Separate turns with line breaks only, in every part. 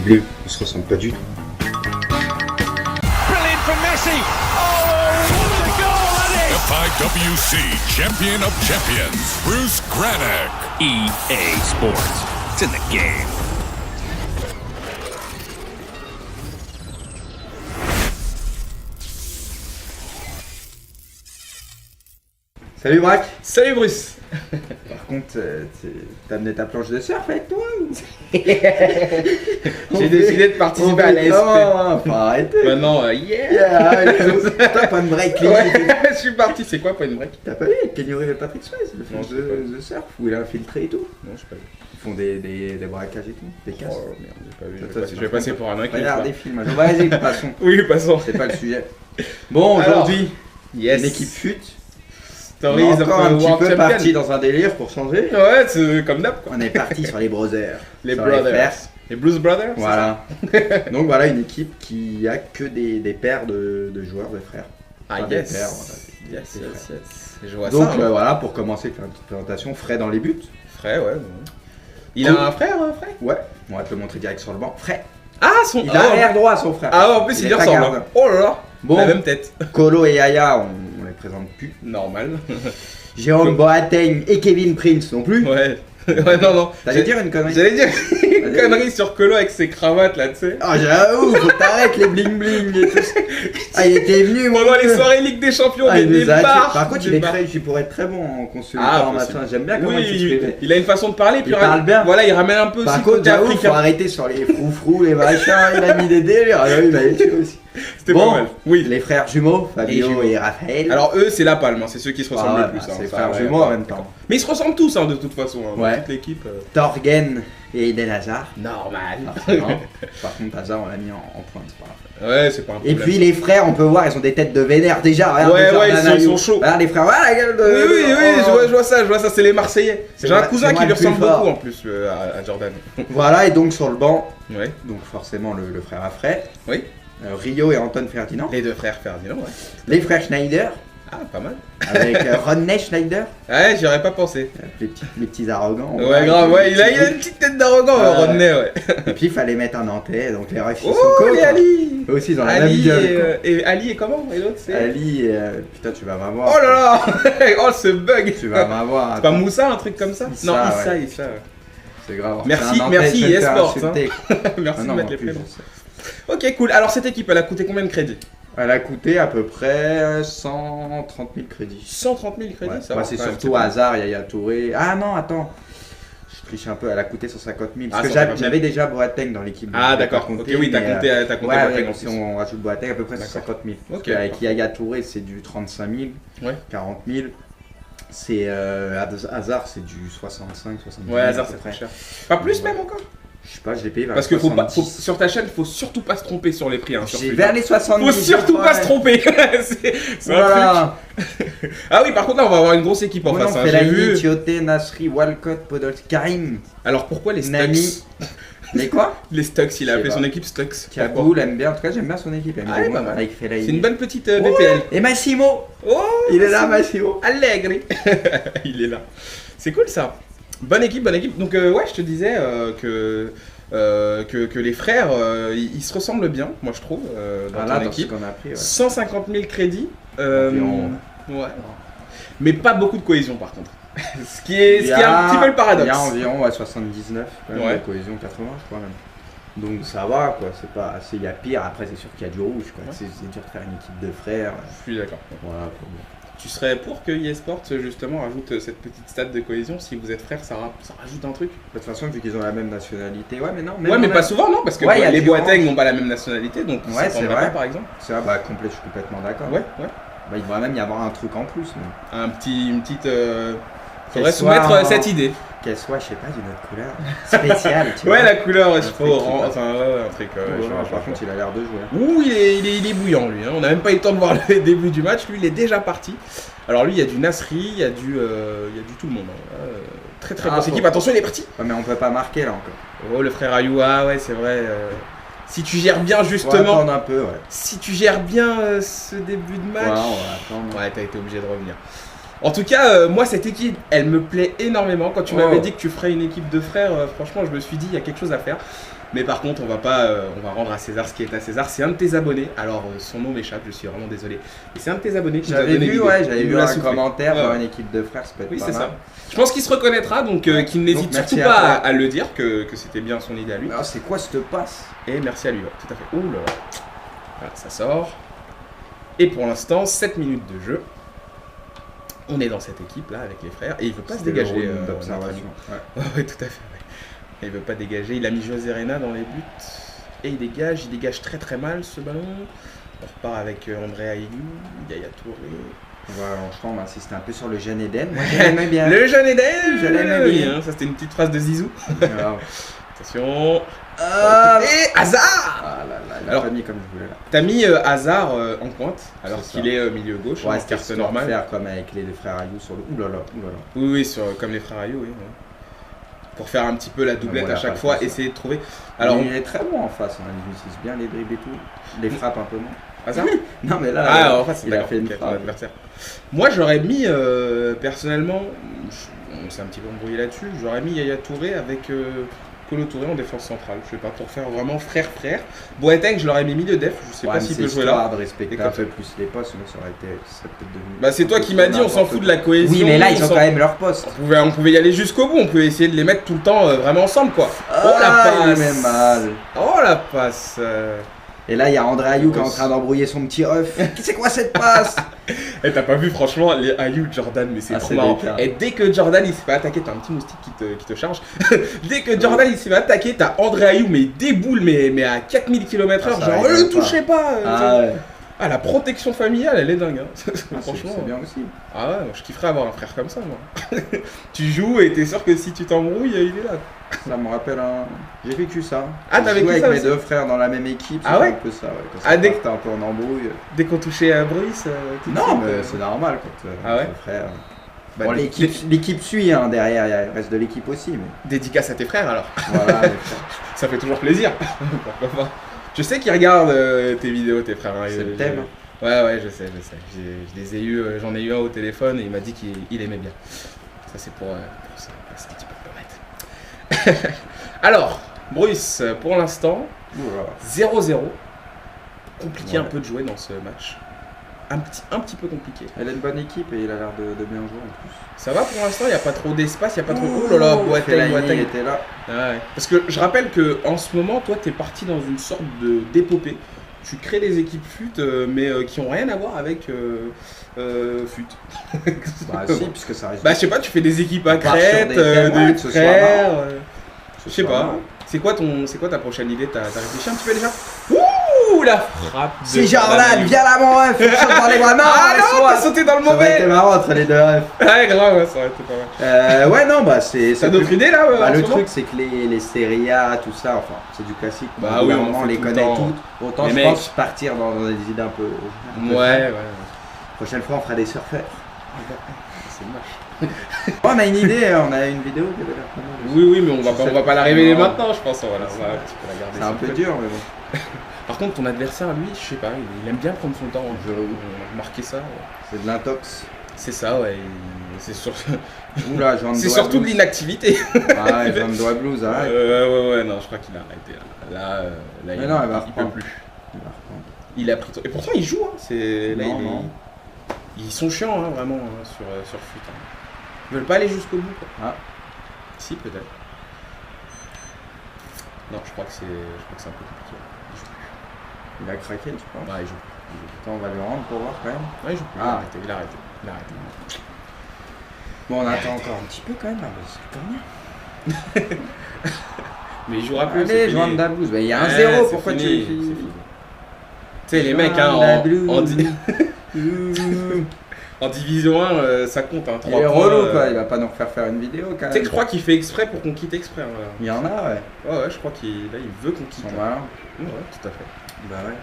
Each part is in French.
blé, ils se ressemblent pas du tout.
Brilliant from Messi. Oh, what a goal that is!
FIWC Champion of Champions, Bruce Granick.
EA Sports. It's in the game.
Salut Braque.
Salut Bruce.
Par contre, t'as amené ta planche de surf avec toi ou...
J'ai décidé de participer à l'ASP.
Non, faut arrêter.
Maintenant,
Yeah, Toi, pas de break.
Ouais, je suis parti. C'est quoi Point Break?
T'as pas vu avec Kenny Reeves et Patrick Swayze, le film de surf où il a infiltré et tout.
Non, j'ai pas vu.
Ils font des braquages et tout, des casses.
Oh merde, j'ai pas vu.
Toi,
Je vais passer pour un inquiet.
Regarde des films. Vas-y, passons.
Oui, passons.
C'est pas le sujet. Bon, aujourd'hui,
Yes.
une équipe fut. On
Stories
est
of
encore
the
un petit
World
peu
Champion.
parti dans un délire pour changer.
Ouais, c'est comme d'hab quoi.
On est parti sur les brothers.
Les
sur
Brothers.
frères.
Les Blues Brothers. c'est
Voilà. Donc voilà une équipe qui a que des paires de joueurs, de frères.
ça? Ah
Enfin, des
yes.
paires, voilà.
Yes,
Des
yes,
frères.
yes. Je vois
Donc
ça. Hein.
voilà, pour commencer, faire une petite présentation. Fred dans les buts.
Frère, ouais. Il a un frère, frère.
Ouais, on va te le montrer direct sur le banc. Fred.
Ah, son.
Il a arrière droit, son frère.
Ah, en plus, il y
est pas
ressemble.
gardien.
hein. Oh là là.
Bon.
La même tête.
Colo et Yaya, on les présente plus.
Normal.
Jérôme Boateng et Kevin Prince non plus.
Ouais. Ouais, non.
T'allais dire une connerie?
J'allais dire une connerie sur Colo avec ses cravates là, tu sais.
Ah j'avoue, faut que t'arrêtes les bling bling et tout. Ah il était venu mon
Pendant les
Dieu.
soirées Ligue des Champions,
Ah, il
des
nous a
bars.
Par contre,
des bars.
il pourrait être très bon en consultant,
Ah,
machin.
possible.
J'aime bien comment il
Oui,
s'exprime.
il a une façon de parler, puis
Il parle bien.
Voilà, il ramène un peu aussi
Par
le
contre,
côté
j'avoue, faut
africain.
arrêter sur les froufrous, les machins. Il a mis des délires. Ah oui, il m'a tué aussi.
C'était
Bon,
pas mal. Oui.
Les frères jumeaux, Fabio
jumeaux.
et Raphaël.
Alors eux, c'est la palme, hein, c'est ceux qui se ressemblent
Ah,
le plus.
bah,
hein,
c'est
ça,
frères
ouais,
jumeaux
ouais.
en même temps.
Mais ils se ressemblent tous, hein, de toute façon, hein,
Ouais.
toute l'équipe.
Torgen et Eden Hazard.
Normal.
Forcément. Par contre, Hazard, on l'a mis en pointe. c'est pas grave.
Ouais, c'est pas un
Et
problème.
puis les frères, on peut voir, ils ont des têtes de vénère déjà. Regarde,
Ouais,
déjà,
ouais,
Jordan
ils sont
Ayew.
chauds.
Regarde les frères, voilà la gueule de.
Oui,
Oh.
je vois ça, c'est les Marseillais.
C'est
J'ai un
moi-
cousin
c'est
qui
moi
lui
le plus
ressemble
fort.
beaucoup en plus à Jordan.
Voilà, et donc sur le banc,
Ouais,
donc forcément le frère à Fred,
oui.
Rio et Anton Ferdinand,
Les deux frères Ferdinand, ouais.
les frères Schneider,
Ah, pas mal.
avec Rodney Schneider,
Ouais, j'y aurais pas pensé.
les petits arrogants.
Ouais, grave, ouais, il a une petite tête d'arrogant,
Ouais.
Rodney, ouais.
Et puis il fallait mettre un Nantais, donc les refs ils
Oh,
sont cool.
et
quoi.
Ali
Eux aussi ils ont la même
Ali
gueule.
et Ali et comment? Et l'autre,
quoi.
c'est...
Ali, putain tu vas m'avoir.
Oh là là. Oh, ce bug.
Tu vas m'avoir.
C'est pas Moussa, un truc comme ça?
Issa,
Non,
ouais.
Issa, ouais.
C'est grave.
Merci,
C'est un Nantais,
merci,
je vais me faire
eSports,
insulter.
Merci
Ah
de
non,
mettre
en
les
plus,
prénoms.
je sais.
Ok, cool. Alors, cette équipe, elle a coûté combien de crédits?
Elle a coûté à peu près 130 000 crédits.
130 000 crédits,
Ouais.
ça
Bah,
va
c'est
quand même,
surtout
pas mal.
Hazard, Yaya Touré. Ah non, attends. Je triche un peu, elle a coûté 150 000. Parce
Ah,
que
150 000.
j'avais déjà Boateng dans l'équipe. donc
Ah,
je l'ai
d'accord.
pas
Ok,
compté,
oui, t'as
mais,
compté
ouais,
Boateng
ouais,
en
si
plus.
on rajoute Boateng, à peu près
D'accord.
150 000. Parce
Ok,
qu'avec
parfait.
Yaya Touré, c'est du 35 000,
Ouais.
40 000. C'est Hazard, c'est du 65, 70 000.
Ouais,
à
Hazard,
peu
c'est
près.
très cher. Pas plus
Ouais.
même encore?
Je sais pas, je l'ai payé vers
Parce
les
que
faut,
sur ta chaîne, faut surtout pas se tromper sur les prix. Hein, sur
J'ai
Twitter.
vers les 70
Faut surtout pas se tromper. C'est un truc.
Voilà.
Ah oui, par contre, là, on va avoir une grosse équipe en face. Hein, j'ai
Fellaini,
vu.
Tioté, Nasri, Walcott, Podolski, Karim,
Alors pourquoi les
Nani.
Stucks?
Les quoi?
Les Stucks, il a
Je sais
appelé
pas.
son équipe Stucks. Pourquoi
Kaboul aime bien, en tout cas j'aime bien son équipe.
Ah, elle est pas mal.
Avec Fellaini.
C'est une bonne petite BPL.
Et Massimo.
Oh,
Il est là, Massimo.
Allegri. Il est là. C'est cool ça. Bonne équipe, bonne équipe. Donc ouais, je te disais que les frères, ils se ressemblent bien, moi je trouve, dans
Voilà,
ton
dans ce
équipe.
qu'on a pris. Ouais.
150 000 crédits.
Environ,
Ouais. Mais pas beaucoup de cohésion par contre. ce qui est un petit peu le paradoxe.
Il y a environ 79, quand même,
Ouais.
de cohésion 80, je crois même. Donc ça va quoi, c'est pas assez, il y a pire. Après c'est sûr qu'il y a du rouge quoi.
Ouais.
C'est dur de faire une équipe de frères.
Je suis d'accord.
Voilà quoi. Bon.
Tu serais pour que eSports justement rajoute cette petite stat de cohésion? Si vous êtes frères, ça rajoute un truc?
De toute façon vu qu'ils ont la même nationalité, ouais mais non.
Ouais, mais pas souvent, non? Parce que
Ouais, y a
les
du
Boateng
orange.
n'ont pas la même nationalité, donc
Ouais,
ça
c'est
prendrait
vrai.
pas, par exemple.
C'est vrai, bah complet, je suis complètement d'accord.
Ouais, ouais.
Bah il devrait même y avoir un truc en plus. Mais...
Une petite. Faudrait
Qu'elle soit
soumettre
en-
cette idée.
Qu'elle soit, je sais pas, d'une autre couleur spéciale. Tu
Ouais,
vois.
la couleur, je
truc
trouve.
qui passe.
Enfin, ouais, un truc.
Ouais,
je vois,
par contre, il a l'air de jouer.
Ouh, il est bouillant lui, hein. On n'a même pas eu le temps de voir le début du match, lui il est déjà parti. Alors lui il y a du Nasri, il y a du tout le monde. Hein. Très très
Ah,
grosse
faut-
équipe, attention il est parti.
Ouais, mais on peut pas marquer là encore.
Oh le frère Ayou, ah ouais c'est vrai. Si tu gères bien
Faut
justement,
attendre un peu, ouais.
si tu gères bien ce début de
Ouais,
match,
on va attendre.
ouais t'as été obligé de revenir. En tout cas, moi cette équipe, elle me plaît énormément. Quand tu m'avais dit que tu ferais une équipe de frères, franchement je me suis dit il y a quelque chose à faire. Mais par contre, on va rendre à César ce qui est à César. C'est un de tes abonnés. Alors, son nom m'échappe, je suis vraiment désolé. Et c'est un de tes abonnés qui nous a donné l'idée.
J'avais
Il
vu
nous l'a
un
soufflé.
commentaire
Ouais.
dans une équipe de frères, ça peut être
Oui,
pas
c'est
mal.
ça. Je pense qu'il se reconnaîtra, donc qu'il n'hésite
merci
surtout
à
pas
toi.
à le dire que c'était bien son idée à lui.
Alors, c'est quoi cette passe?
Et merci à lui, ouais, tout à fait. Ouh là là. Voilà, ça sort. Et pour l'instant, 7 minutes de jeu. On est dans cette équipe là avec les frères et il veut pas se
C'était le
dégager.
round
notre
d'observation.
ami.
Ouais.
Ouais, tout à fait. Ouais. Il veut pas dégager. Il a mis José Reina dans les buts. Et il dégage très très mal ce ballon. On repart avec André Ayew, Yaya Touré.
Voilà, franchement, on va insister un peu sur le jeune Eden. Moi, je l'aimais bien.
Le jeune Eden,
Je l'aimais
oui,
bien.
hein, ça c'était une petite phrase de Zizou.
Alors,
Attention.
ah,
Et Hazard.
ah là là, il a
Alors,
pas mis comme je voulais là.
T'as mis Hazard en pointe alors
C'est ça.
qu'il est milieu gauche,
Ouais,
en
c'était
carte
histoire de
normale.
faire comme avec les frères Ayou sur le. Ouh là là, ouh là là.
Oui, oui, comme les frères Ayew, oui. Ouais. Pour faire un petit peu la doublette
Ouais,
à
pas
chaque
fait
fois,
ça.
essayer de trouver.
Alors,
Alors,
il est très bon en face, hein. Il utilise bien les dribbles et tout. Les frappes un peu moins.
Hazard.
Non, mais là,
Ah, en fait,
il a fait une
ton
frappe.
adversaire. Moi, j'aurais mis, personnellement, on s'est un petit peu embrouillé là-dessus, j'aurais mis Yaya Touré avec Kolo Touré en défense centrale. Je sais pas, pour faire vraiment frère-frère. Boateng, je l'aurais mis milieu def, je sais
Ouais,
pas
mais
s'il
c'est
peut jouer
histoire
là.
de respecter
Et
un
comme
peu plus les postes, mais ça aurait été. Ça serait peut-être devenu.
Bah, c'est toi qui m'as dit, on s'en fout de la cohésion.
Oui, mais là, ils
on
ont
s'en-
quand même leur poste.
on pouvait y aller jusqu'au bout, on pouvait essayer de les mettre tout le temps vraiment ensemble, quoi. Oh la
Ah, il
passe.
met mal.
Oh la passe.
Et là, il y a André Ayou qui est en train d'embrouiller son petit ref. C'est quoi cette passe?
Et t'as pas vu franchement les Ayew Jordan, mais c'est
Ah,
trop
c'est
marrant.
déclin.
Et dès que Jordan il s'est fait attaquer, t'as un petit moustique qui te charge. Dès que Jordan il s'est fait attaquer, t'as André Ayew mais il déboule mais à 4000 km/h,
Ah, ça
genre
rigole
le
pas.
touchez pas.
Ah ouais.
Ah, la protection familiale elle est dingue. Hein.
Ah,
Franchement.
c'est bien aussi.
Ah ouais, moi, je kifferais avoir un frère comme ça moi. Tu joues et t'es sûr que si tu t'embrouilles, il est là.
Ça me rappelle un. J'ai vécu ça.
Ah, t'as
J'ai
vécu
joué
ça
avec
aussi
mes deux frères dans la même équipe.
Ah
c'était
ouais
un peu ça, ouais. Quand
Ah,
ça
dès-
partait un peu en embrouille.
Dès qu'on touchait à Bruce, tout de
Non,
suite,
mais c'est normal quand
Ah ouais
entre frères.
bah,
Bon,
dé-
l'équipe suit hein, derrière, il y a le reste de l'équipe aussi. Mais
dédicace à tes frères alors.
voilà, les frères.
Ça fait toujours plaisir. Pourquoi pas. Je sais qu'ils regardent tes vidéos, tes frères. Hein,
C'est le thème.
Ouais, je sais. Je les ai eu, j'en ai eu un au téléphone et il m'a dit qu'il aimait bien. Ça, c'est pour ça. C'est un petit peu permettre. Alors, Bruce, pour l'instant,
Oula.
0-0. Compliqué
Ouais.
un peu de jouer dans ce match. Un petit peu compliqué.
Elle a une bonne équipe et il a l'air de bien jouer en plus.
Ça va pour l'instant, il n'y a pas trop d'espace, il n'y a pas trop. Oh là là,
Fellaini
Boateng.
était là.
Ouais. Parce que je rappelle que en ce moment, toi, t'es parti dans une sorte d'épopée. Tu crées des équipes FUT, mais qui ont rien à voir avec FUT.
Bah si, puisque ça reste.
Bah, je sais pas, tu fais des équipes à
On part sur
crête,
des thèmes, ouais,
des
que ce soit
frères.
Ce
Je sais
soit
pas.
marrant.
C'est quoi ta prochaine idée? T'as réfléchi un petit peu déjà? Ouh, la frappe. de
C'est Jordan, viens là mon ref, on saute dans les bras. Non,
Ah non,
laisse-moi.
t'as sauté dans le
Ça aurait été
mauvais.
marrant entre les deux refs.
Ouais, grave, ouais, ça aurait été pas mal.
Ouais, non, bah c'est.
T'as d'autres idées là?
Bah,
en
le
ce moment
truc, c'est que les Serie A, tout ça, enfin, c'est du classique.
Bah
Au
oui,
bout d'un
on
moment,
en
on
fait
les
tout le
connaît
temps.
toutes. Autant,
Les
je
mecs.
pense, partir dans des idées un peu.
Ouais.
Prochaine fois, on fera des surfeurs.
C'est moche.
On a une idée, on a une vidéo qui avait l'air pas mal.
Oui, mais on va pas la révéler
Non.
maintenant, je pense. Voilà, on va un petit peu la garder.
C'est un peu
secrète.
dur, mais bon.
Par contre, ton adversaire, lui, je sais pas, il aime bien prendre son temps.
Je-
On a remarqué ça. Ouais.
C'est de l'intox.
C'est ça, ouais.
Oula, Jean de
C'est
Doigt
surtout de
Blues.
l'inactivité.
Ah, ouais, Jean de Doigt Blues, arrête.
Ouais, non, je crois qu'il a arrêté. Là,
Mais
il,
non, elle va
il peut
reprendre.
plus.
Il va reprendre.
Il a pris. Et pourtant, il joue. Hein. Là,
Non, non.
Ils sont chiants, hein, vraiment, hein, sur FUT. Hein. Ils veulent pas aller jusqu'au bout. Quoi.
Ah.
Si, peut-être. Non, je crois que c'est un peu compliqué. Il joue plus.
Il a craqué, tu crois.
Ouais, il joue plus.
Attends, on va le rendre pour voir quand même.
Ouais, il joue plus.
Ah.
Il a arrêté.
Bon, on attend encore un petit peu quand même, hein, parce que quand même.
Mais il jouera plus.
Allez,
c'est
Jean
fini.
de la Blues. Bah, il y a un
Ouais,
0,
c'est
pourquoi
fini,
tu.
c'est fini. Tu sais, les mecs, hein,
Jean de la Blues.
en division 1, ça compte, hein, 3
Il est
points.
relou, quoi. Il va pas nous refaire faire une vidéo quand
Tu sais
même.
que je crois qu'il fait exprès pour qu'on quitte exprès. Hein, là.
Il y en a, ouais.
Ouais, je crois qu'il veut qu'on
Ils
quitte.
sont
Là.
malins.
Ouais, tout à fait.
Bah ouais.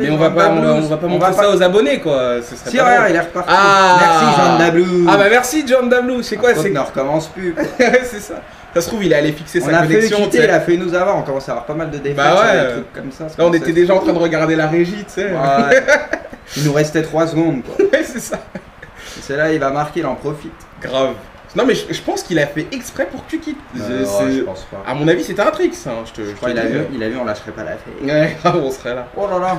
Mais on va pas montrer ça aux abonnés, quoi. Ce serait
Si,
pas
regarde,
drôle.
il est reparti.
Ah.
Merci, Jean de la Blues.
Ah bah merci John Dablou, c'est quoi? C'est
ne recommence plus. quoi.
c'est ça. Ça se trouve, il est allé fixer
On
sa
a fait
connexion. tu
quitter,
sais.
il a fait nous avoir. On commence à avoir pas mal de défaites
Bah
sur
ouais.
des trucs comme ça.
Là, on était déjà en train de regarder la régie, tu sais.
Ouais. Il nous restait 3 secondes, quoi.
Ouais, c'est ça.
Et c'est là, il va marquer, il en profite.
Grave. Non, mais je pense qu'il a fait exprès pour que tu quittes.
Je pense pas.
À mon avis, c'était un trick, ça. Hein. Je
crois qu'il a vu, on lâcherait pas la fête.
Ouais, on serait là.
Oh là là.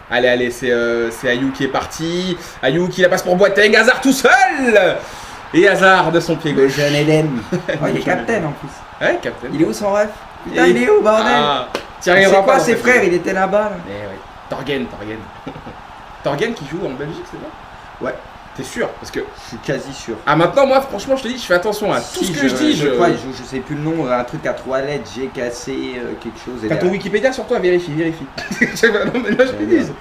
Allez, c'est Ayou qui est parti. Ayou qui la passe pour Boateng. Hazard tout seul. Et Hazard de son pied
Le
gauche.
jeune Eden. Oh, il est capitaine en plus.
Ouais, captain.
Il est où son ref? Putain, il est où, bordel?
Tu arriveras
C'est quoi
pas dans
ses
cette
frères?
vidéo.
Il était là-bas là.
Eh ouais. Torgen. Torgen qui joue en Belgique, c'est ça?
Ouais.
T'es sûr? Parce que.
Je suis quasi sûr.
Ah, maintenant, moi, franchement, je te dis, je fais attention à tout ce que je dis.
Je crois, je sais plus le nom, un truc à 3 lettres, j'ai cassé quelque chose.
T'as ton Wikipédia sur toi, vérifie. Non, mais là, je te dis.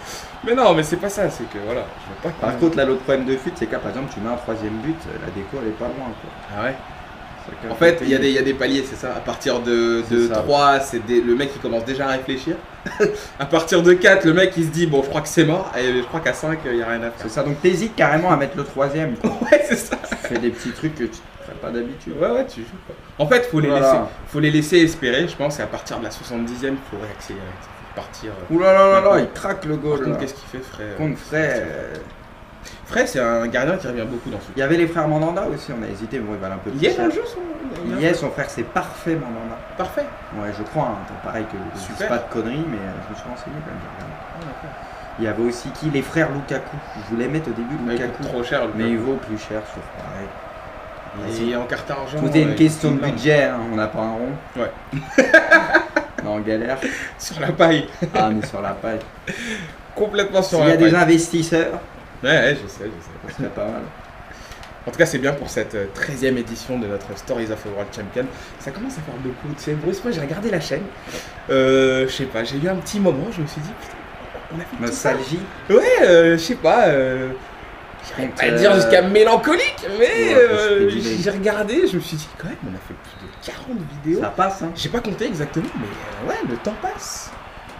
Mais non, mais c'est pas ça, c'est que voilà. Je veux pas.
Par contre, là, l'autre problème de fut, c'est que là, par exemple, tu mets un 3ème but, la déco, elle est pas loin quoi.
Ah ouais? En fait, il y a des paliers, c'est ça. À partir de 3, le mec il commence déjà à réfléchir. À partir de 4, le mec il se dit bon, je crois que c'est mort. Et je crois qu'à 5, il n'y a rien à faire.
C'est ça, donc t'hésites carrément à mettre le 3ème.
Ouais, c'est ça.
Tu fais des petits trucs que tu ferais pas d'habitude.
Ouais, tu joues quoi. En fait, faut les laisser espérer, je pense. Et à partir de la 70ème, il faut réaccélérer. Il faut partir.
Ouh là là, il craque le goal.
Par contre, qu'est-ce qu'il fait, Frey?
Contre Frey.
Frey, c'est un gardien qui revient beaucoup dans ce jeu.
Il y avait les frères Mandanda aussi, on a hésité, bon, ils valent un peu plus.
Il y a dans le jeu
son frère, c'est Parfait Mandanda.
Parfait.
Ouais, je crois, hein. Pareil que je dis pas de conneries, mais je me suis renseigné quand même. Il y avait aussi qui? Les frères Lukaku. Je voulais mettre au début Lukaku.
Trop cher, Lukaku.
Mais il vaut plus cher, sauf pareil.
Il est en carte argent.
Tout est une question de budget, hein. On n'a pas un rond.
Ouais.
Non, en galère.
Sur la paille.
Ah, mais sur la paille.
Complètement sur
la paille.
S'il
y a des investisseurs.
Ouais, je sais.
Ça serait pas mal.
En tout cas, c'est bien pour cette 13ème édition de notre Stories of a World Champion. Ça commence à faire beaucoup. Tu sais, Bruce, moi j'ai regardé la chaîne. Je sais pas, j'ai eu un petit moment, je me suis dit, putain, on a fait
nostalgie.
Ouais, je sais pas. J'arrive pas à dire jusqu'à mélancolique, mais j'ai regardé, je me suis dit, quand même, on a fait plus de 40 vidéos.
Ça passe, hein.
J'ai pas compté exactement, mais ouais, le temps passe.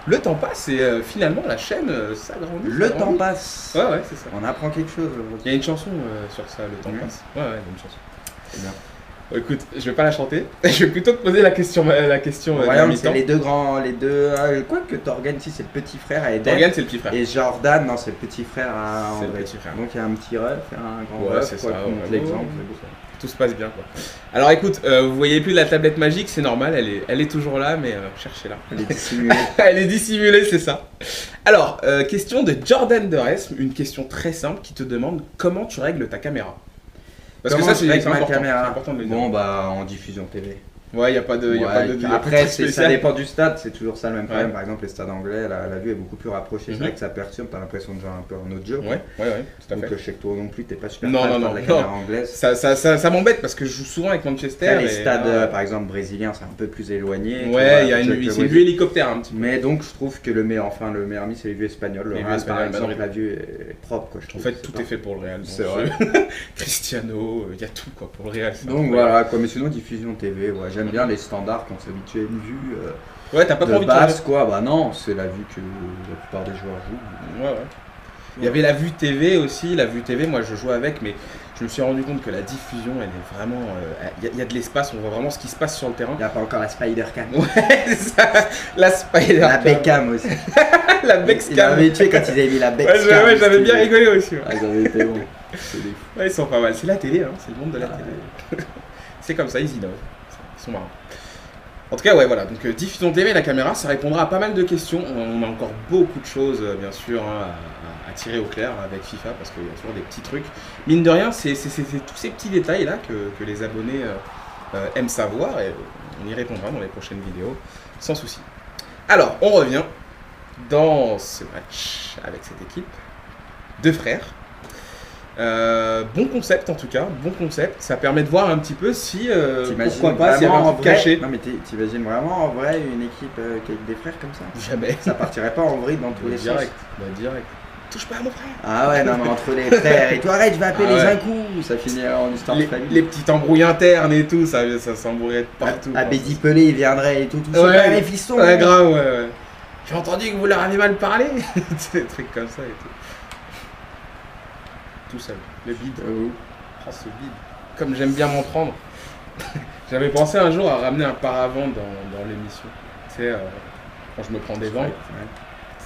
Le temps passe et finalement la chaîne s'agrandit.
Le temps passe.
Ouais, c'est ça.
On apprend quelque chose.
Il y a une chanson sur ça, le temps passe. Ouais, il y a une chanson.
C'est bien.
Bon, écoute, je vais pas la chanter. Je vais plutôt te poser la question.
C'est les deux grands, quoi que Torgen, si c'est le petit frère à Eden.
Torgen, c'est le petit frère.
Et Jordan, non, c'est le petit frère à André.
C'est le petit frère.
Donc il y a un petit ref et un grand
ref.
C'est ça. L'exemple.
Tout se passe bien quoi. Alors écoute, vous voyez plus la tablette magique, c'est normal, elle est toujours là, mais cherchez-la.
Elle est dissimulée.
Elle est dissimulée, c'est ça. Alors, question de Jordan Deresme, une question très simple qui te demande comment tu règles ta caméra. Parce que ça, c'est important de le dire.
Bon, bah en diffusion TV.
Ouais, il n'y a pas de.
Après, ça dépend du stade, c'est toujours ça le même problème. Par exemple, les stades anglais, la vue est beaucoup plus rapprochée. C'est vrai que ça perturbe, t'as l'impression de jouer un peu un autre jeu.
Ouais, tout à fait.
Donc, je sais que toi non plus, t'es pas super
fan
de la caméra anglaise.
Ça m'embête parce que je joue souvent avec Manchester.
Les stades, par exemple, brésiliens, c'est un peu plus éloigné.
Ouais, il y a une vue hélicoptère un petit peu.
Mais donc, je trouve que le meilleur ami, c'est les vues espagnoles. Le Real, par exemple, la vue est propre.
En fait, tout est fait pour le Real.
C'est vrai.
Cristiano, il y a tout quoi pour le Real.
Donc voilà, mais sinon, diffusion TV, j'aime bien les standards. Qu'on s'habitue à une vue
ouais, t'as pas trop envie de
base quoi, bah non, c'est la vue que la plupart des joueurs jouent.
Ouais. Il y avait la vue TV aussi, la vue TV, moi je jouais avec, mais je me suis rendu compte que la diffusion, elle est vraiment... Il y a de l'espace, on voit vraiment ce qui se passe sur le terrain.
Il n'y a pas encore la Spider-Cam.
Ouais, c'est ça, la Spider-Cam.
La Beckham aussi.
La Beckham.
Il avait tué quand ils avaient mis la Beckham.
Ouais, j'avais bien rigolé aussi.
Ouais. Ah, ils avaient été bons. C'est des fous.
Ouais, ils sont pas mal, c'est la télé, hein. C'est le monde de la télé. C'est comme ça, ils innovent, ils sont marrants. En tout cas, ouais, voilà, donc diffusion TV, la caméra, ça répondra à pas mal de questions. On a encore beaucoup de choses, bien sûr, hein, à tirer au clair avec FIFA, parce qu'il y a toujours des petits trucs. Mine de rien, c'est tous ces petits détails-là que les abonnés aiment savoir, et on y répondra dans les prochaines vidéos, sans souci. Alors, on revient dans ce match avec cette équipe de frères. Bon concept en tout cas, bon concept. Ça permet de voir un petit peu si pourquoi pas s'il y avait un truc caché.
Non mais t'imagines vraiment en vrai une équipe avec des frères comme ça?
Jamais.
Ça partirait pas en vrille dans tous les sens.
Direct. Touche pas à mon frère.
Ah ouais non mais entre les frères et toi arrête, je vais appeler les incous. Ça finirait en histoire de famille.
Les petites embrouilles internes et tout, ça s'embrouillerait partout.
Abedi Pelé il viendrait et tout ça.
Ouais,
les fistons.
Ouais grave ouais. J'ai entendu que vous leur avez mal parlé. Des trucs comme ça et tout. Tout seul, le bide. Oh, ce bide. Comme j'aime bien m'en prendre. J'avais pensé un jour à ramener un paravent dans l'émission. Tu sais, quand je me prends des vents.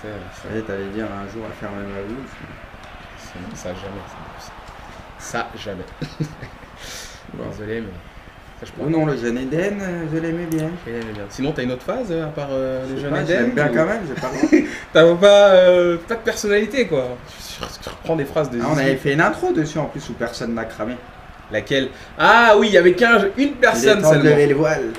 T'allais dire un jour à fermer ma bouche.
Ça jamais. Ça jamais. Désolé, mais ça je
Ou non, le jeune Eden, je l'aimais bien.
Sinon, t'as une autre phase à part le jeune Eden?
J'aime bien quand même, j'ai pas le
T'as pas de personnalité quoi. Tu reprends des phrases de
on avait fait une intro dessus en plus où personne n'a cramé.
Laquelle? Ah oui, il y avait une personne seulement.
Lever le voile.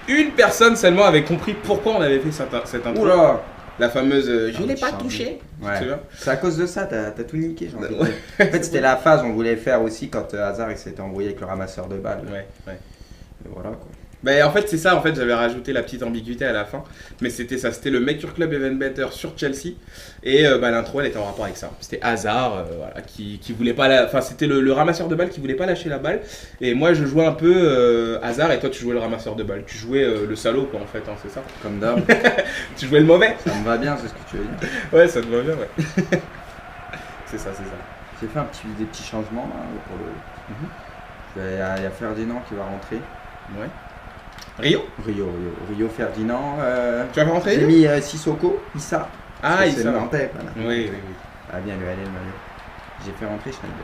Une personne seulement avait compris pourquoi on avait fait cette intro.
Oula.
La fameuse je l'ai pas touché.
Ouais. C'est à cause de ça, t'as tout niqué. En fait, c'était la phase qu'on voulait faire aussi quand Hazard il s'était embrouillé avec le ramasseur de balles.
Ouais.
Et voilà quoi.
Bah, en fait, c'est ça, j'avais rajouté la petite ambiguïté à la fin. Mais c'était ça, c'était le Mercure Club Even Better sur Chelsea. Et l'intro, elle était en rapport avec ça. C'était Hazard, qui voulait pas Enfin, c'était le ramasseur de balles qui voulait pas lâcher la balle. Et moi, je jouais un peu Hazard et toi, tu jouais le ramasseur de balles. Tu jouais le salaud, quoi, en fait, hein, c'est ça.
Comme d'hab.
Tu jouais le mauvais.
Ça me va bien, c'est ce que tu veux dire.
Ouais, ça te va bien, ouais. C'est ça.
J'ai fait des petits changements là, pour le. Il y a Ferdinand qui va rentrer.
Ouais. Rio
Ferdinand.
Tu vas rentrer?
J'ai mis Sissoko, Issa.
Ah, Issa.
C'est le Nantais, voilà.
Oui.
Ah bien, le maillot. J'ai fait rentrer Schneider.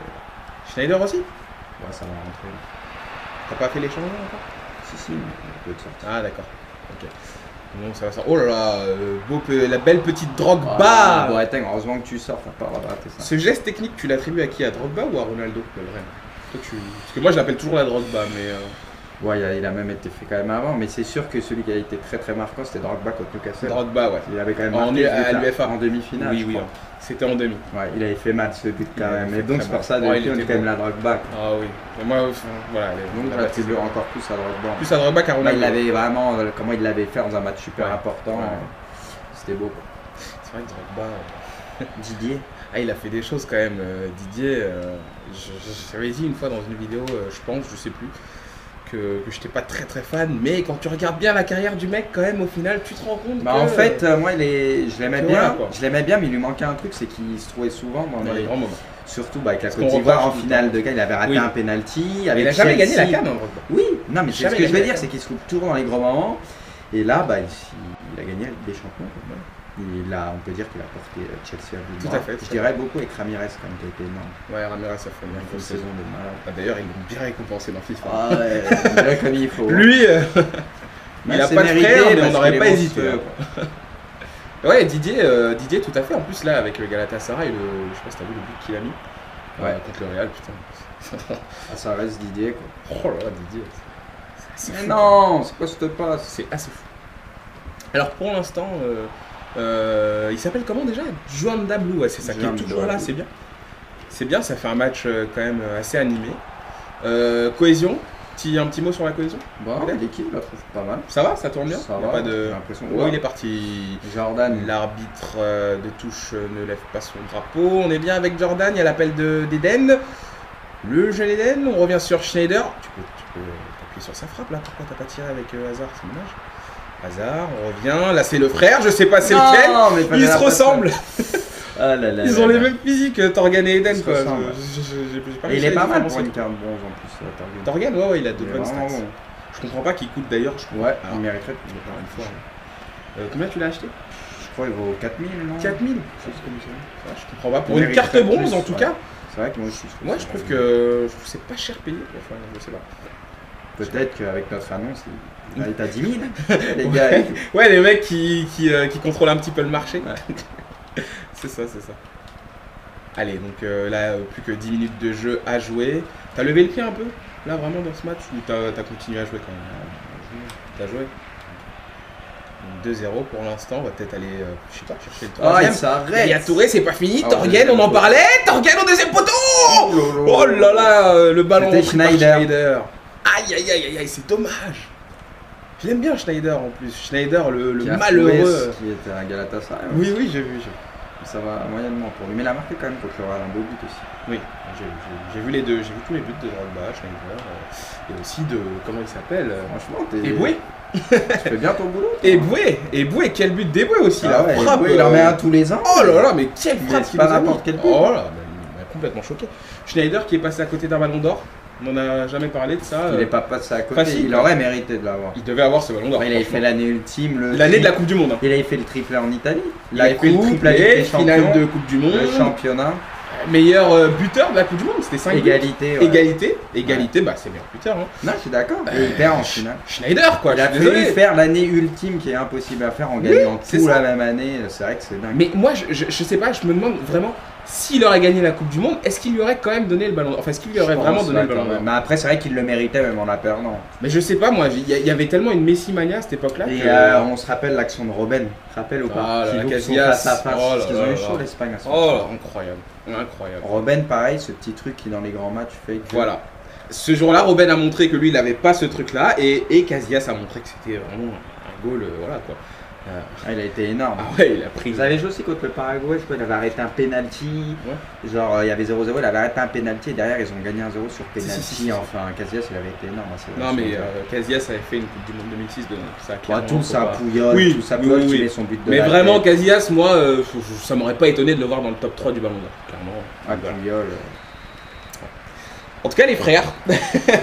Schneider aussi?
Ouais, ça va rentrer.
T'as pas fait les changements encore?
Si, on peut te sortir.
Ah d'accord. Ok. Non, ça va ça. Oh là là, la belle petite Drogba.
Ah, heureusement que tu sors, t'as pas raté ça.
Ce geste technique, tu l'attribues à qui? À Drogba ou à Ronaldo? Toi, parce que moi, je l'appelle toujours la Drogba, mais.
Ouais, il a même été fait quand même avant, mais c'est sûr que celui qui a été très très marquant, c'était Drogba contre Newcastle.
Drogba, ouais.
Il avait quand même marqué
à l'UEFA
en demi-finale.
Oui, c'était en demi.
Ouais, il avait fait mal ce but quand même. Et donc c'est pour ça depuis on est quand même la Drogba.
Ah oui. Moi, voilà.
Donc j'attribue encore plus à Drogba.
Plus à Drogba qu'à Ronaldo.
Il avait vraiment, comment il l'avait fait dans un match super important. C'était beau.
C'est vrai que Drogba.
Didier.
Ah, il a fait des choses quand même. Didier, j'avais dit une fois dans une vidéo, je sais plus. Que je n'étais pas très très fan, mais quand tu regardes bien la carrière du mec, quand même, au final, tu te rends compte que...
En fait, moi, je l'aimais bien, mais il lui manquait un truc, c'est qu'il se trouvait souvent dans les grands moments. Surtout avec la Côte d'Ivoire en finale de CAN, il avait raté un penalty.
Il n'a jamais gagné la CAN,
Oui, non, mais c'est ce que je veux dire, c'est qu'il se trouve toujours dans les grands moments. Et là, il a gagné la Ligue des Champions. On peut dire qu'il a porté Chelsea à bout.
Tout à fait.
Je dirais beaucoup avec Ramirez quand même, qui a été énorme.
Ouais, Ramirez a fait une grosse saison de malade. D'ailleurs, ils l'ont bien récompensé dans FIFA.
Ah ouais, bien comme il faut.
Lui, il a pas de frère, mais on n'aurait pas hésité. Ouais, Didier, tout à fait. En plus, là, avec le Galatasaray, je sais pas si t'as vu le but qu'il a mis contre le Real, putain.
Ça reste Didier, quoi.
Oh là là, Didier.
Mais non, c'est quoi cette passe?
C'est assez fou. Alors, pour l'instant... il s'appelle comment déjà? Juan Dablou, ouais, c'est ça qui est toujours là, c'est bien. C'est bien, ça fait un match quand même assez animé. Cohésion, un petit mot sur la cohésion?
L'équipe la trouve pas mal.
Ça va, ça tourne bien?
Ça va, j'ai l'impression.
Il est parti.
Jordan.
L'arbitre de touche ne lève pas son drapeau. On est bien avec Jordan, il y a l'appel d'Eden. Le jeune Eden, on revient sur Schneider. Tu peux t'appuyer sur sa frappe là, pourquoi t'as pas tiré avec Hazard? C'est dommage. Hazard, on revient, là c'est le frère, je sais pas c'est lequel, ils se ressemblent. Ils ont les mêmes physiques, Torgan et Eden quoi.
Il est pas mal pour une carte bronze en plus,
Torgan. Ouais, il a de bonnes stats. Je comprends pas qu'il coûte d'ailleurs.
Ouais, il mériterait de payer une fois.
Combien tu l'as acheté?
Je crois qu'il vaut 4000, non?
4000 Je comprends pas, pour une carte bronze en tout cas.
C'est vrai que moi aussi.
Moi je trouve que c'est pas cher payé, enfin je sais pas.
Peut-être qu'avec notre annonce, il est à 10 000, les gars.
Ouais, les mecs qui contrôlent un petit peu le marché. Ouais. C'est ça. Allez, donc là, plus que 10 minutes de jeu à jouer. T'as levé le pied un peu, là, vraiment, dans ce match, ou t'as continué à jouer quand même? T'as joué 2-0 pour l'instant, on va peut-être aller, je sais pas, chercher le troisième.
Ça arrête.
Il y a Touré, c'est pas fini. Torgan, on en parlait. Torgan au deuxième poteau. Oh là là, le ballon
repris par
Schneider. Aïe, c'est dommage. Je l'aime bien Schneider en plus. Schneider, le malheureux.
Qui était à Galatasaray.
Oui, j'ai vu.
Ça va moyennement pour lui. Mais il a marqué quand même contre le Real un beau but aussi.
Oui, j'ai vu les deux. J'ai vu tous les buts de Drogba, Schneider. Et aussi de. Comment il s'appelle?
Franchement, t'es.
Eboué.
Tu fais bien ton boulot.
Eboué, quel but d'Eboué aussi.
Ah ouais, frappe, il en met un tous les ans.
Oh là là, mais quelle frappe!
C'est pas n'importe quel but.
Oh là, il m'a complètement choqué. Schneider qui est passé à côté d'un ballon d'or. On n'en a jamais parlé de ça.
Il n'est pas passé à côté,
facile,
il aurait mérité de l'avoir.
Il devait avoir ce ballon d'or.
Il avait fait l'année ultime.
L'année de la Coupe du Monde.
Il avait fait le triplé en Italie.
Il avait fait le triplé, finale de Coupe du Monde.
Le championnat.
Meilleur buteur de la Coupe du Monde, c'était 5
Égalité.
Égalité, bah c'est meilleur buteur. Hein.
Non, je suis d'accord. Et il perd en finale.
Schneider, quoi.
Il a
désolé.
fallu faire l'année ultime qui est impossible à faire en gagnant tout la même année. C'est vrai que c'est dingue.
Mais moi, je sais pas, je me demande vraiment s'il aurait gagné la Coupe du Monde, est-ce qu'il lui aurait quand même donné le ballon d'or? Enfin, est-ce qu'il lui aurait vraiment donné le ballon d'or?
Mais après, c'est vrai qu'il le méritait même en la perdant.
Mais je sais pas, moi, il y avait tellement une Messi-mania à cette époque-là.
Et on se rappelle l'action de Robben. Rappelle ou pas?
Ah,
Qui
la
loupe son
Casillas.
face à face.
Oh là
Ils ont eu
là
chaud
là.
l'Espagne à ce
Oh,
moment-là.
incroyable.
Robben, pareil, ce petit truc qui dans les grands matchs fait que.
Voilà. Ce jour-là, Robben a montré que lui, il avait pas ce truc-là, et Casillas a montré que c'était vraiment un goal, voilà quoi.
Ah, il a été énorme.
Ah ouais, il a pris.
Vous avez joué aussi contre le Paraguay, je crois, il avait arrêté un penalty. Ouais. Genre, il y avait 0-0, il avait arrêté un penalty et derrière, ils ont gagné 1-0 sur penalty. Si. Enfin, Casillas, il avait été énorme.
Non, mais Casillas avait fait une Coupe du Monde 2006 de ça.
Tout ça, Puyol, tout ça, Puyol qui met son but de
mais vraiment, Casillas, moi, ça m'aurait pas étonné de le voir dans le top 3 du Ballon d'Or, clairement.
Ah, Puyol.
En tout cas, les frères,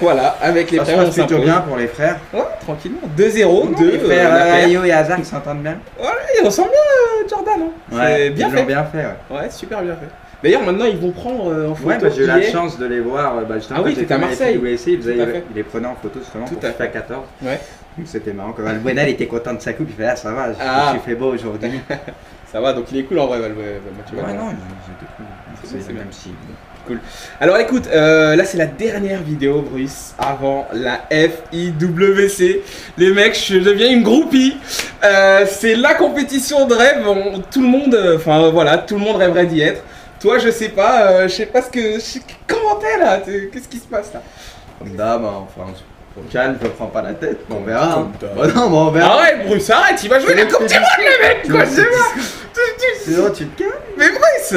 voilà, avec les frères, on
s'impose. Plutôt bien pour les frères.
Ouais, tranquillement. 2-0,
les frères Ayo et Hazard qui s'entendent bien.
Voilà, ils ressemblent bien, Jordan. Hein.
Ouais,
bien
fait. Bien fait,
ouais, super bien fait. D'ailleurs, maintenant, ils vont prendre en photo.
Ouais, bah, j'ai eu la chance de les voir.
Ah oui, t'étais à Marseille.
Ils les prenaient en photo justement pour FIFA 14. Ouais. Donc c'était marrant. Quand Valbuena, il était content de sa coupe, il fait ça va, je suis fait beau aujourd'hui.
Ça va, donc il est cool en vrai, Valbuena.
Ouais, non, j'étais cool. C'est même si.
Cool. Alors écoute, là c'est la dernière vidéo, Bruce, avant la FIWC. Les mecs, je deviens une groupie. C'est la compétition de rêve. Tout le monde, enfin voilà, tout le monde rêverait d'y être. Toi, je sais pas ce que. Comment t'es là? Qu'est-ce qui se passe là?
Comme d'hab, enfin. Calme, je prends pas la tête, on verra. Bon, non, mais on verra.
Arrête, Bruce, arrête, il va jouer la Coupe du Monde, les mecs, quoi, c'est pas.
Sinon, tu te calmes.
Mais Bruce,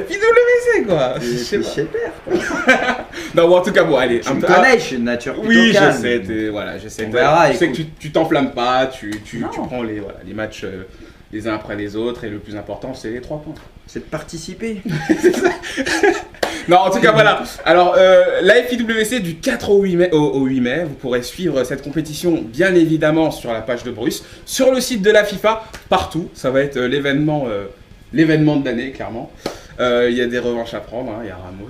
FIWC, quoi.
Je sais pas.
Non, bon, en tout cas, bon, allez.
Tu me connais, je suis une nature plutôt calme.
Oui, je sais, voilà, je sais.
On verra,
je sais que tu t'enflammes pas, tu prends les matchs les uns après les autres, et le plus important, c'est les 3 points.
C'est de participer.
C'est ça. Non, en tout cas, voilà. Alors, la FIWC du 4 au 8 mai, vous pourrez suivre cette compétition, bien évidemment, sur la page de Bruce, sur le site de la FIFA, partout. Ça va être l'événement de l'année, clairement. Il y a des revanches à prendre, il y a Ramos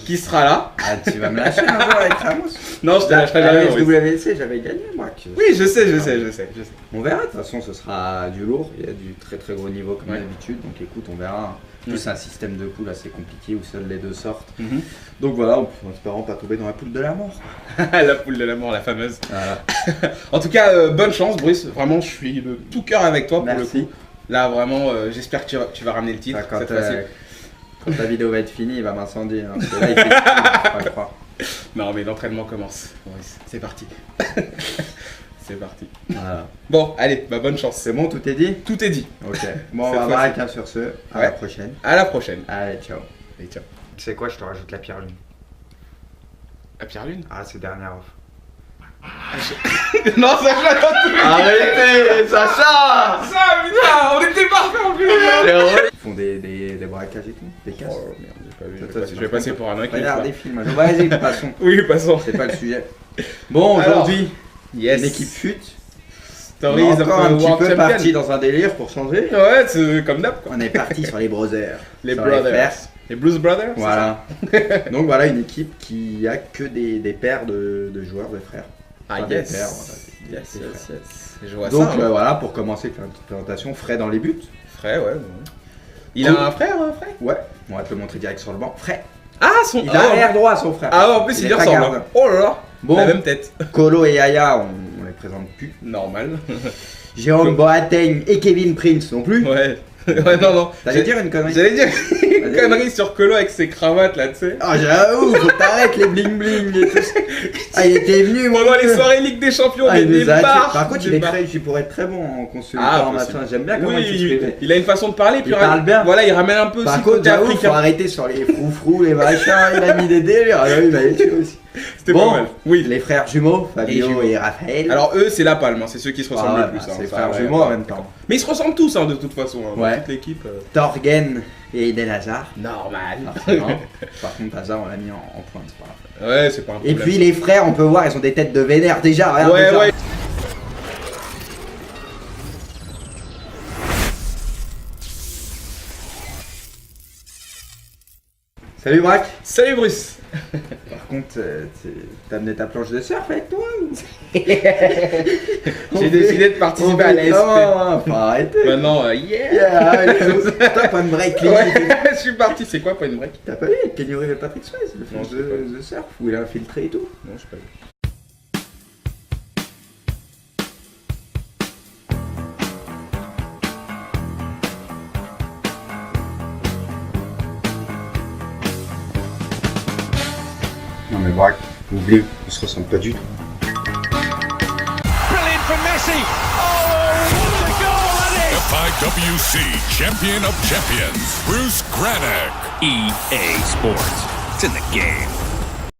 qui sera là.
Ah, tu vas me lâcher un jour avec Ramos?
Non, je te lâcherai jamais.
FWC, j'avais gagné, moi.
Oui, je sais.
On verra, de toute façon, ce sera du lourd. Il y a du très très gros niveau comme d'habitude. Donc écoute, on verra. Plus c'est un système de poules assez compliqué où seuls les deux sortent. Donc voilà, en espérant pas tomber dans la poule de la mort.
La poule de la mort, la fameuse. Voilà. En tout cas, bonne chance, Bruce. Vraiment, je suis de tout cœur avec toi pour le coup. Là, vraiment, j'espère que tu vas ramener le titre.
Quand ta vidéo va être finie, il va m'incendier. Hein, parce que là, il fait pas le croire.
Non, mais l'entraînement commence. C'est parti. C'est parti.
Voilà.
Bon, allez, bonne chance.
C'est bon, tout est dit?
Tout est dit.
Ok. Bon, on va m'arrêter sur ce. À la prochaine.
À la prochaine.
Allez, ciao.
Allez, ciao.
Tu sais quoi, je te rajoute la pierre lune.
La pierre lune?
Ah, c'est dernière off.
Non, Sacha, attends tout.
Arrêtez, Sacha.
Putain, on était parfaits en plus.
Ils font des braquages et tout, des casses.
Oh merde, j'ai pas vu. Je vais passer pour un inquiet.
Regarde des films. Vas-y, passons.
Oui, passons.
C'est pas le sujet. Bon, aujourd'hui, l'équipe fut.
Stories
on est encore un petit peu
Champion.
parti dans un délire pour changer.
Ouais, c'est comme d'hab.
On est parti sur les brothers.
Les brothers. Les Blues Brothers.
Voilà. Donc voilà une équipe qui a que des paires de joueurs, de frères.
Ah
enfin,
yes.
Des paires, voilà,
Yes. Je vois
donc
ça.
voilà, pour commencer, faire une petite présentation. Fred dans les buts.
Fred, ouais. Il a un frère, Fred?
Ouais. On va te le montrer direct sur le banc. Fred.
Ah,
il a arrière droit, son frère.
Ah, en plus, il lui ressemble. Oh là là.
Bon.
La même tête.
Colo et Yaya, on les présente plus.
Normal.
Jérôme Boateng et Kevin Prince non plus.
Ouais. Ouais, non.
T'allais dire une connerie?
J'allais dire une connerie sur Colo avec ses cravates là, tu sais.
Ah, j'avoue, faut t'arrêter les bling bling et tout ça. Ah, il était venu, moi.
Pendant les soirées Ligue des Champions, des bars.
Par contre, il pourrait être très bon en consultant, machin. J'aime bien comment il s'exprime.
Il a une façon de parler, puis
il parle bien.
Voilà, il ramène un peu
aussi. Par contre, j'avoue, faut arrêter sur les froufrous, les machins. Il a mis des délires. Ah oui, il m'a tué aussi.
C'était pas mal.
Oui. Les frères jumeaux, Fabio et Raphaël.
Alors eux, c'est la palme, c'est ceux qui se ressemblent le plus.
C'est les frères jumeaux en même temps.
Mais ils se ressemblent tous, de toute façon. Toute l'équipe.
Torgen et Eden Hazard.
Normal.
Par contre, Hazard, on l'a mis en pointe, c'est pas grave.
Ouais, c'est pas un problème.
Et puis les frères, on peut voir, ils ont des têtes de vénère déjà. Regarde,
ouais.
Salut Braque.
Salut Bruce.
Par contre, t'as amené ta planche de surf avec toi ou...
J'ai décidé de participer à l'ASP.
Non, faut arrêter.
Maintenant,
Yeah, t'as pas de break.
Ouais, je suis parti. C'est quoi Point Break?
T'as pas vu Kenny Reeves et Patrick Swayze, le film de surf où il a infiltré et tout?
Non, je sais pas vu.
Non mais Braque, oublie, on se ressemble pas du tout.
Brilliant from Messi. Oh, what a goal that is!
FIWC Champion of Champions, Bruce Granick.
EA Sports. It's in the game.